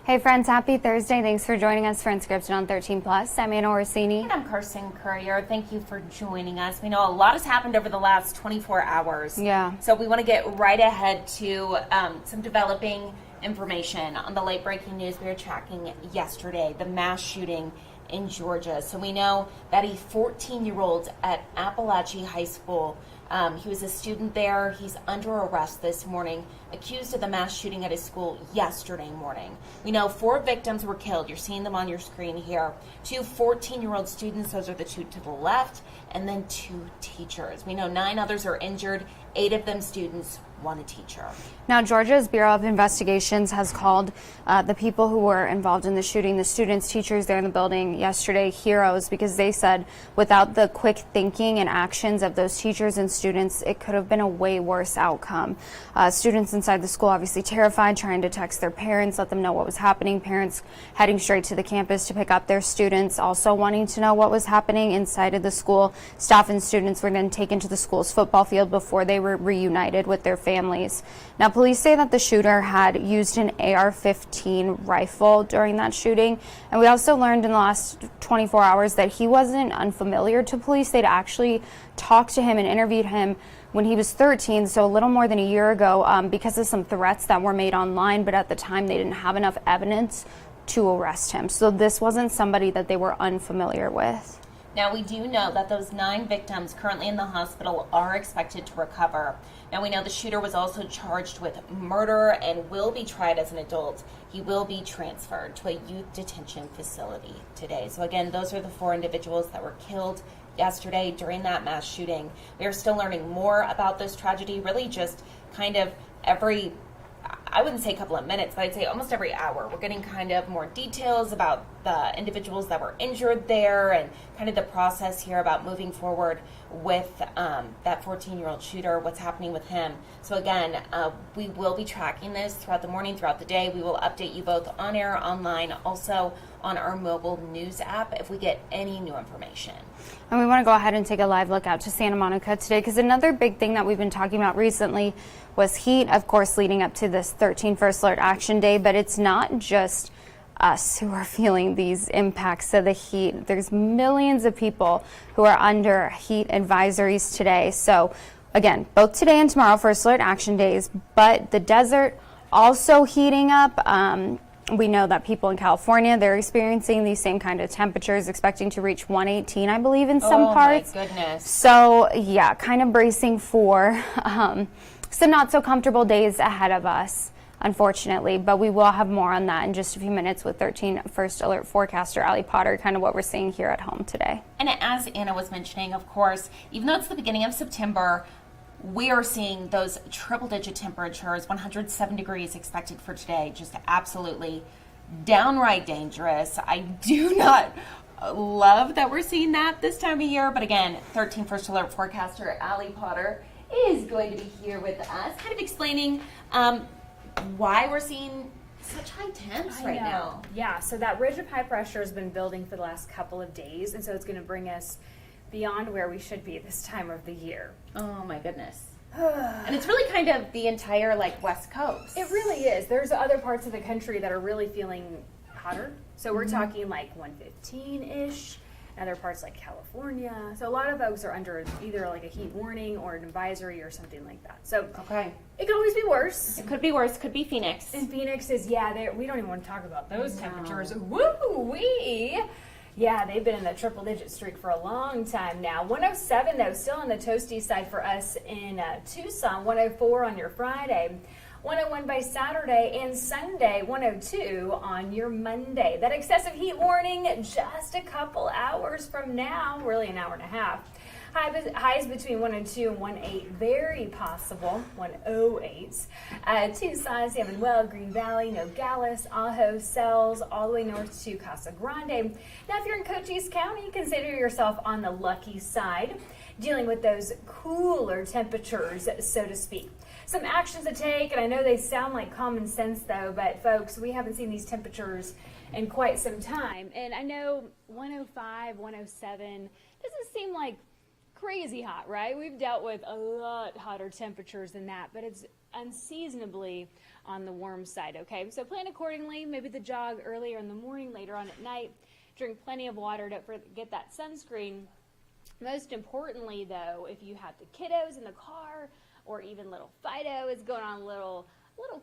Hey friends, happy Thursday. Thanks for joining us for Unscripted on 13 Plus. I'm Anna Orsini. And I'm Carson Courier. Thank you for joining us. We know a lot has happened over the last 24 hours. Yeah. So we want to get right ahead to some developing information on the late breaking news we were tracking yesterday, the mass shooting in Georgia. So we know that a 14-year-old at Appalachia High School, he was a student there. He's under arrest this morning, accused of the mass shooting at his school yesterday morning. We know 4 victims were killed. You're seeing them on your screen here. 2 14-year-old students, those are the 2 to the left, and then 2 teachers. We know 9 others are injured, 8 of them students, 1 a teacher. Now, Georgia's Bureau of Investigations has called the people who were involved in the shooting, the students, teachers there in the building yesterday, heroes, because they said without the quick thinking and actions of those teachers and students, it could have been a way worse outcome. Students inside the school obviously terrified, trying to text their parents, let them know what was happening. Parents heading straight to the campus to pick up their students, also wanting to know what was happening inside of the school. Staff and students were then taken to the school's football field before they were reunited with their families. Now, police say that the shooter had used an AR-15 rifle during that shooting, and we also learned in the last 24 hours that he wasn't unfamiliar to police. They'd actually talked to him and interviewed him when he was 13, so a little more than a year ago, because of some threats that were made online, but at the time they didn't have enough evidence to arrest him. So this wasn't somebody that they were unfamiliar with. Now, we do know that those 9 victims currently in the hospital are expected to recover. Now, we know the shooter was also charged with murder and will be tried as an adult. He will be transferred to a youth detention facility today. So again, those are the 4 individuals that were killed yesterday during that mass shooting. We are still learning more about this tragedy, really just kind of every, I wouldn't say a couple of minutes, but I'd say almost every hour. We're getting kind of more details about the individuals that were injured there and kind of the process here about moving forward with that 14-year-old shooter, what's happening with him. So again, we will be tracking this throughout the morning, throughout the day. We will update you both on air, online, also on our mobile news app if we get any new information. And we want to go ahead and take a live look out to Santa Monica today, because another big thing that we've been talking about recently was heat, of course, leading up to this 13 First Alert Action Day. But it's not just us who are feeling these impacts of the heat. There's millions of people who are under heat advisories today. So again, both today and tomorrow, First Alert Action Days, but the desert also heating up. We know that people in California, they're experiencing these same kind of temperatures, expecting to reach 118, I believe, in some parts. Oh my goodness. So yeah, kind of bracing for some not so comfortable days ahead of us, unfortunately, but we will have more on that in just a few minutes with 13 First Alert forecaster Ali Potter, kind of what we're seeing here at home today. And as Anna was mentioning, of course, even though it's the beginning of September, we are seeing those triple-digit temperatures, 107 degrees expected for today, just absolutely downright dangerous. I do not love that we're seeing that this time of year, but again, 13 First Alert forecaster Ali Potter is going to be here with us, kind of explaining why we're seeing such high temps right now. Yeah, so that ridge of high pressure has been building for the last couple of days, and so it's going to bring us beyond where we should be this time of the year. Oh my goodness. And it's really kind of the entire West Coast. It really is. There's other parts of the country that are really feeling hotter. So we're talking 115-ish, and other parts like California. So a lot of folks are under either a heat warning or an advisory or something like that. So Okay. it could always be worse. It could be worse. Could be Phoenix. And Phoenix is, we don't even want to talk about those temperatures. Woo-wee! Yeah, they've been in the triple-digit streak for a long time now. 107, though, still on the toasty side for us in Tucson. 104 on your Friday. 101 by Saturday, and Sunday 102 on your Monday. That excessive heat warning just a couple hours from now, really an hour and a half. Highs between 102 and 108, very possible, 108s. Tucson, San Manuel, Green Valley, Nogales, Ajo, Sells, all the way north to Casa Grande. Now, if you're in Cochise County, consider yourself on the lucky side, dealing with those cooler temperatures, so to speak. Some actions to take, and I know they sound like common sense, though, but folks, we haven't seen these temperatures in quite some time. And I know 105, 107 doesn't seem like crazy hot, right? We've dealt with a lot hotter temperatures than that, but it's unseasonably on the warm side, okay? So plan accordingly, maybe the jog earlier in the morning, later on at night. Drink plenty of water, don't forget that sunscreen. Most importantly, though, if you have the kiddos in the car or even little Fido is going on a little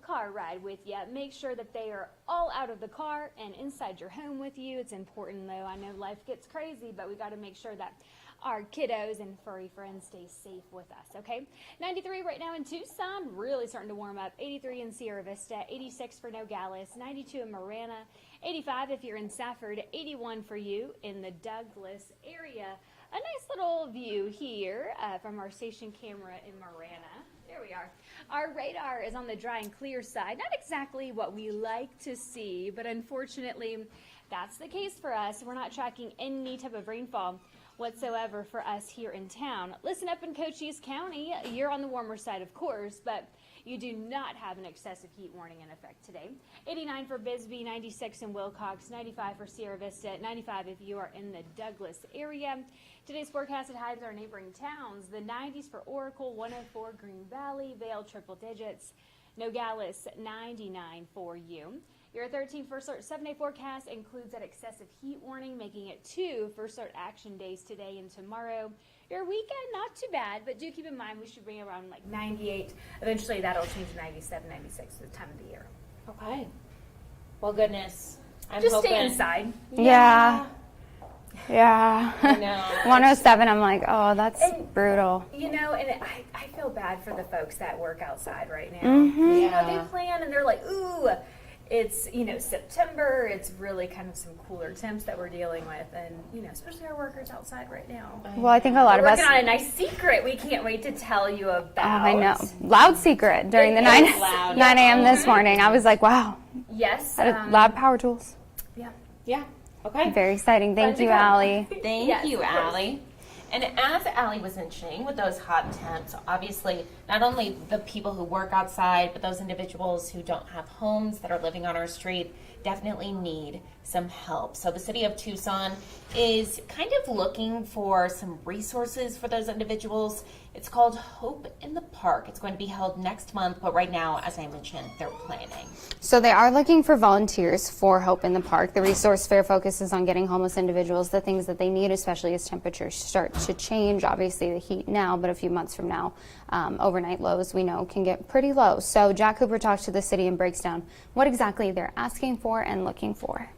car ride with you, make sure that they are all out of the car and inside your home with you. It's important, though. I know life gets crazy, but we got to make sure that our kiddos and furry friends stay safe with us, okay? 93 right now in Tucson, really starting to warm up. 83 in Sierra Vista, 86 for Nogales, 92 in Marana, 85 if you're in Safford, 81 for you in the Douglas area. A nice little view here from our station camera in Marana. There we are. Our radar is on the dry and clear side. Not exactly what we like to see, but unfortunately, that's the case for us. We're not tracking any type of rainfall whatsoever for us here in town. Listen up in Cochise County. You're on the warmer side, of course, but you do not have an excessive heat warning in effect today. 89 for Bisbee, 96 in Wilcox, 95 for Sierra Vista, 95 if you are in the Douglas area. Today's forecasted highs are neighboring towns. The 90s for Oracle, 104 Green Valley, Vail triple digits, Nogales 99 for you. Your 13 first alert 7-day forecast includes that excessive heat warning, making it 2 first alert action days today and tomorrow. Your weekend, not too bad, but do keep in mind we should be around like 98. Eventually that'll change to 97, 96 at the time of the year. Okay. Well, goodness. I'm Just hoping. stay inside. Yeah. I know. 107, I'm like, oh, that's And- brutal. You know, and I feel bad for the folks that work outside right now. Mm-hmm. You know, they plan and they're like, ooh, it's, September. It's really kind of some cooler temps that we're dealing with. And, especially our workers outside right now. Well, I think a lot We're of us. working on a nice secret we can't wait to tell you Oh, about. I know. Loud secret during the It 9 is loud. 9 a.m. this morning. I was like, wow, Yes. loud power tools. Yeah. Yeah. Okay. Very exciting. Thank Fun to you, go. Allie. Thank Yes, you, of course. Allie. And as Allie was mentioning, with those hot temps, obviously not only the people who work outside, but those individuals who don't have homes that are living on our street definitely need some help. So the city of Tucson is kind of looking for some resources for those individuals. It's called Hope in the Park. It's going to be held next month, but right now, as I mentioned, they're planning. So they are looking for volunteers for Hope in the Park. The resource fair focuses on getting homeless individuals the things that they need, especially as temperatures start to change. Obviously the heat now, but a few months from now, overnight lows we know can get pretty low. So Jack Cooper talks to the city and breaks down what exactly they're asking for and looking for.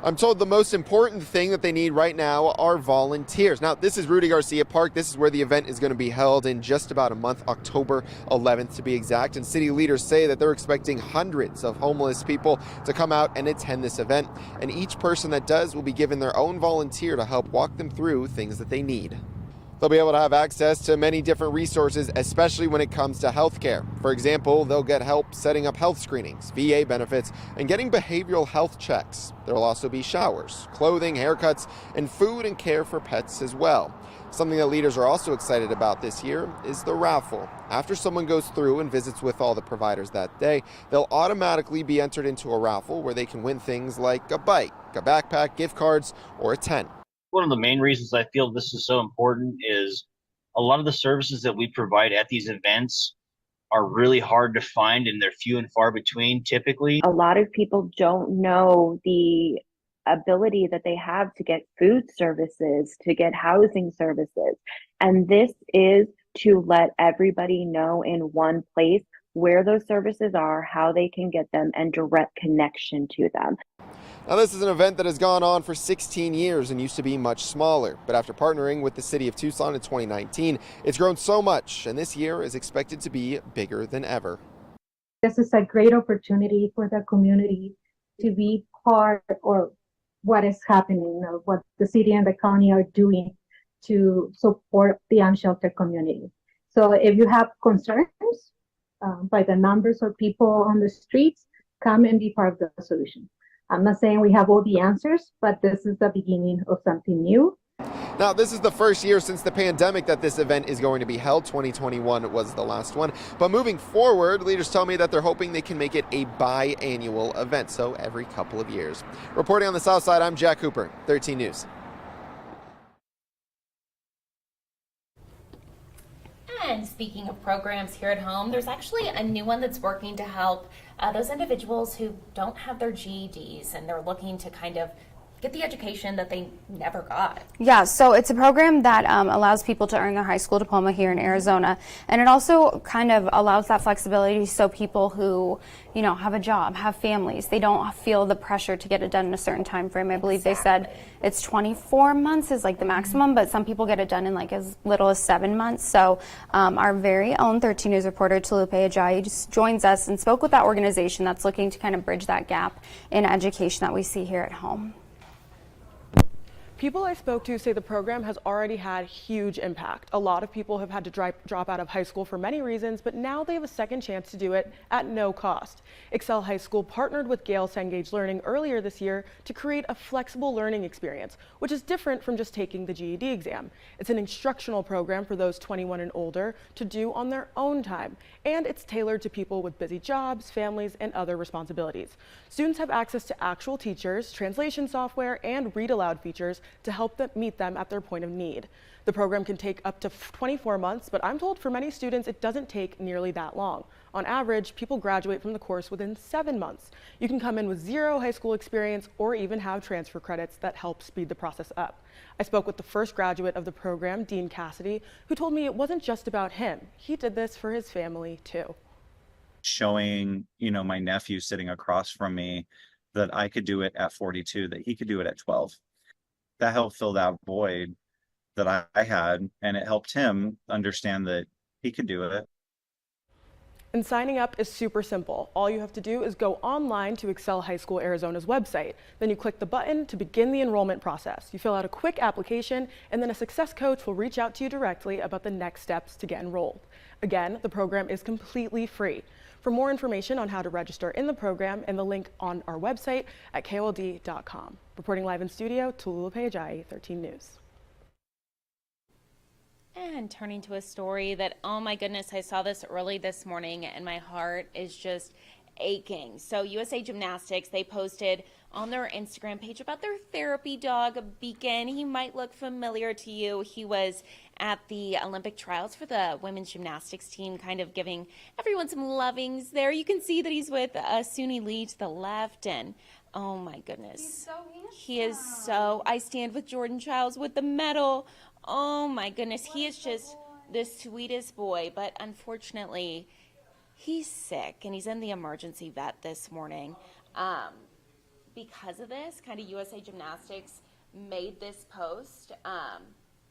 I'm told the most important thing that they need right now are volunteers. Now, this is Rudy Garcia Park. This is where the event is going to be held in just about a month, October 11th to be exact. And city leaders say that they're expecting hundreds of homeless people to come out and attend this event. And each person that does will be given their own volunteer to help walk them through things that they need. They'll be able to have access to many different resources, especially when it comes to healthcare. For example, they'll get help setting up health screenings, VA benefits, and getting behavioral health checks. There will also be showers, clothing, haircuts, and food and care for pets as well. Something that leaders are also excited about this year is the raffle. After someone goes through and visits with all the providers that day, they'll automatically be entered into a raffle where they can win things like a bike, a backpack, gift cards, or a tent. One of the main reasons I feel this is so important is a lot of the services that we provide at these events are really hard to find and they're few and far between typically. A lot of people don't know the ability that they have to get food services, to get housing services. And this is to let everybody know in one place where those services are, how they can get them, and direct connection to them. Now, this is an event that has gone on for 16 years and used to be much smaller. But after partnering with the city of Tucson in 2019, it's grown so much, and this year is expected to be bigger than ever. This is a great opportunity for the community to be part of what is happening, or what the city and the county are doing to support the unsheltered community. So if you have concerns by the numbers of people on the streets, come and be part of the solution. I'm not saying we have all the answers, but this is the beginning of something new. Now, this is the first year since the pandemic that this event is going to be held. 2021 was the last one. But moving forward, leaders tell me that they're hoping they can make it a biannual event, so every couple of years. Reporting on the South Side, I'm Jack Cooper, 13 News. And speaking of programs here at home, there's actually a new one that's working to help those individuals who don't have their GEDs and they're looking to kind of get the education that they never got. Yeah, so it's a program that allows people to earn their high school diploma here in Arizona, and it also kind of allows that flexibility so people who, you know, have a job, have families, they don't feel the pressure to get it done in a certain time frame. I believe they said it's 24 months is like the maximum, but some people get it done in like as little as 7 months. So our very own 13 News reporter Tolupe Ajayi just joins us and spoke with that organization that's looking to kind of bridge that gap in education that we see here at home. People I spoke to say the program has already had huge impact. A lot of people have had to drop out of high school for many reasons, but now they have a second chance to do it at no cost. Excel High School partnered with Gale Cengage Learning earlier this year to create a flexible learning experience, which is different from just taking the GED exam. It's an instructional program for those 21 and older to do on their own time, and it's tailored to people with busy jobs, families, and other responsibilities. Students have access to actual teachers, translation software, and read aloud features to help them meet them at their point of need. The program can take up to 24 months, but I'm told for many students it doesn't take nearly that long. On average, people graduate from the course within 7 months. You can come in with 0 high school experience or even have transfer credits that help speed the process up. I spoke with the first graduate of the program, Dean Cassidy, who told me it wasn't just about him. He did this for his family too. Showing, my nephew sitting across from me that I could do it at 42, that he could do it at 12. That helped fill that void that I had, and it helped him understand that he could do it. And signing up is super simple. All you have to do is go online to Excel High School Arizona's website. Then you click the button to begin the enrollment process. You fill out a quick application, and then a success coach will reach out to you directly about the next steps to get enrolled. Again, the program is completely free. For more information on how to register in the program and the link on our website at KOLD.com. Reporting live in studio, Tolupe Ajayi, 13 News. And turning to a story that, oh my goodness, I saw this early this morning and my heart is just aching. So USA Gymnastics, they posted on their Instagram page about their therapy dog, Beacon. He might look familiar to you. He was at the Olympic trials for the women's gymnastics team, kind of giving everyone some lovings there. You can see that he's with Suni Lee to the left, and oh my goodness. He's so handsome. He is so, I stand with Jordan Childs with the medal. Oh my goodness, he is just the sweetest boy, but unfortunately, he's sick and he's in the emergency vet this morning. Because of this, kind of USA Gymnastics made this post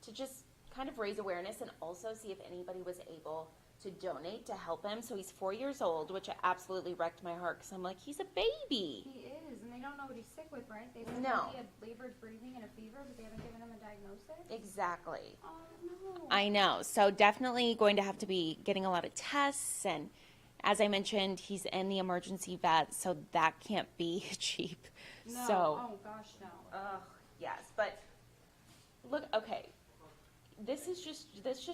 to just kind of raise awareness and also see if anybody was able to donate to help him. So he's 4 years old, which absolutely wrecked my heart because I'm like, he's a baby. He is, and they don't know what he's sick with, right? They said No. he had labored breathing and a fever, but they haven't given him a diagnosis. Exactly. Oh no. I know. So definitely going to have to be getting a lot of tests. And as I mentioned, he's in the emergency vet, so that can't be cheap. No. So, Oh gosh, no. yes. But look, okay. This just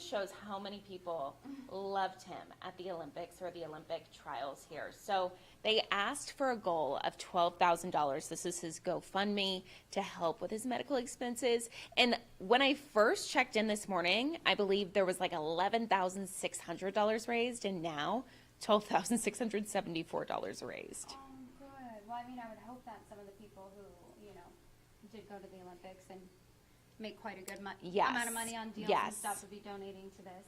shows how many people loved him at the Olympics or the Olympic trials here. So they asked for a goal of $12,000. This is his GoFundMe to help with his medical expenses. And when I first checked in this morning, I believe there was like $11,600 raised, and now $12,674 raised. Oh, good. Well, I mean, I would hope that some of the people who, did go to the Olympics and make quite a good Yes. amount of money on deals Yes. and stuff would be donating to this.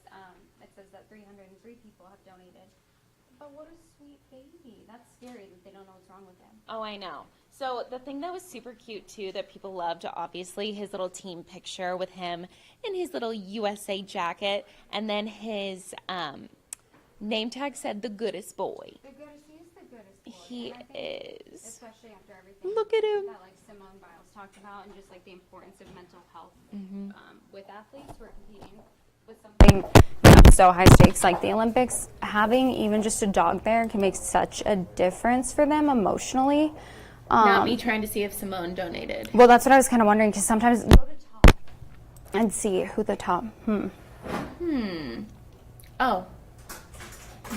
It says that 303 people have donated. But what a sweet baby. That's scary that they don't know what's wrong with him. Oh, I know. So the thing that was super cute too that people loved, obviously, his little team picture with him in his little USA jacket, and then his name tag said the goodest boy. The goodest, he is the goodest boy. He And I think, is. especially after everything. Look at him. That like Simone Biles talked about, and just like the importance of mental health with athletes who are competing with something so high stakes like the Olympics. Having even just a dog there can make such a difference for them emotionally. Not me trying to see if Simone donated. Well, that's what I was kind of wondering, because sometimes go to top and see who the top. Oh,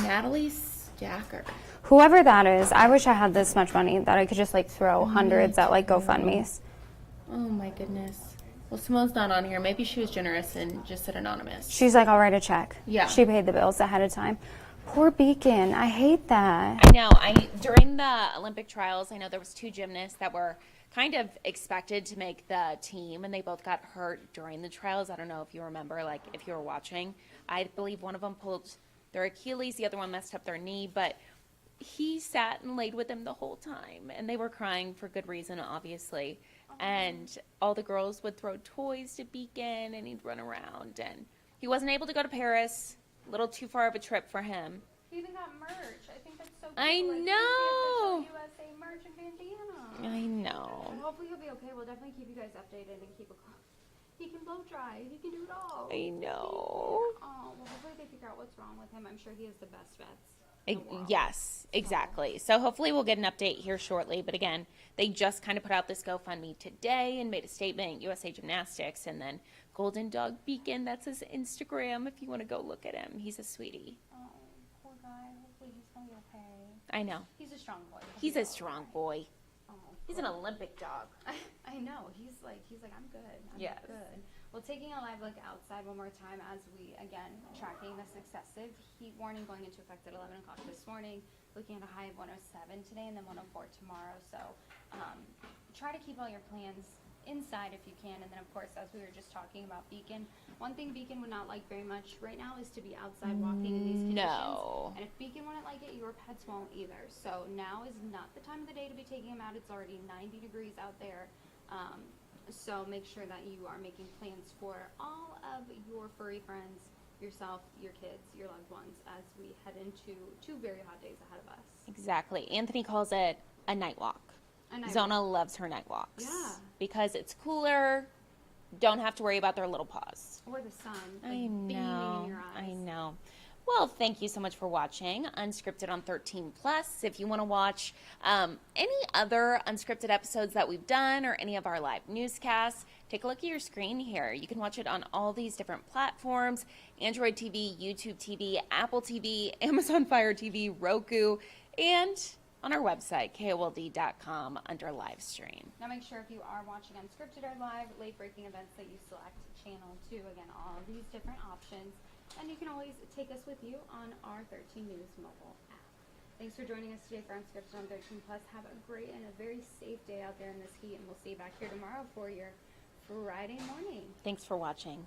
Natalie Stacker. Whoever that is, I wish I had this much money that I could just like throw hundreds at like GoFundMe's. Oh my goodness. Well, Simone's not on here. Maybe she was generous and just said anonymous. She's like, I'll write a check. Yeah. She paid the bills ahead of time. Poor Beacon. I hate that. I know. During the Olympic trials, I know there was 2 gymnasts that were kind of expected to make the team, and they both got hurt during the trials. I don't know if you remember, like if you were watching. I believe one of them pulled their Achilles, the other one messed up their knee, but he sat and laid with them the whole time, and they were crying for good reason, obviously. And all the girls would throw toys to Beacon, and he'd run around, and he wasn't able to go to Paris. A little too far of a trip for him. He even got merch. I think that's so cool. I know. USA merch in Bandana. I know. Hopefully he'll be okay. We'll definitely keep you guys updated and keep a close. He can blow dry. He can do it all. I know. Oh, well, hopefully they figure out what's wrong with him. I'm sure he has the best vets. in the world. Yes, exactly. So hopefully we'll get an update here shortly. But again, they just kind of put out this GoFundMe today and made a statement, USA Gymnastics, and then Golden Dog Beacon. That's his Instagram if you want to go look at him. He's a sweetie. Oh, poor guy. Hopefully he's going to be okay. I know. He's a strong boy. He's a strong boy. Oh, He's an Olympic dog. I know. He's like, I'm good. I'm Yes. good. Well, taking a live look outside one more time as we, again, tracking this excessive heat warning going into effect at 11 o'clock this morning, looking at a high of 107 today and then 104 tomorrow. So try to keep all your plans inside if you can. And then, of course, as we were just talking about Beacon, one thing Beacon would not like very much right now is to be outside walking in these conditions. No. And if Beacon wouldn't like it, your pets won't either. So now is not the time of the day to be taking him out. It's already 90 degrees out there. So make sure that you are making plans for all of your furry friends, yourself, your kids, your loved ones, as we head into 2 very hot days ahead of us. Exactly. Anthony calls it a night walk. A night Zona loves her night walks. Yeah. Because it's cooler. Don't have to worry about their little paws. Or the sun, like, I beaming know. in your eyes. I know. Well, thank you so much for watching Unscripted on 13 Plus. If you want to watch any other unscripted episodes that we've done or any of our live newscasts, take a look at your screen here. You can watch it on all these different platforms: Android TV, YouTube TV, Apple TV, Amazon Fire TV, Roku, and on our website, KOLD.com, under live stream. Now make sure if you are watching Unscripted or live, late-breaking events, that you select Channel 2. Again, all of these different options. And you can always take us with you on our 13 News mobile app. Thanks for joining us today for Unscripted on 13 Plus. Have a great and a very safe day out there in this heat, and we'll see you back here tomorrow for your Friday morning. Thanks for watching.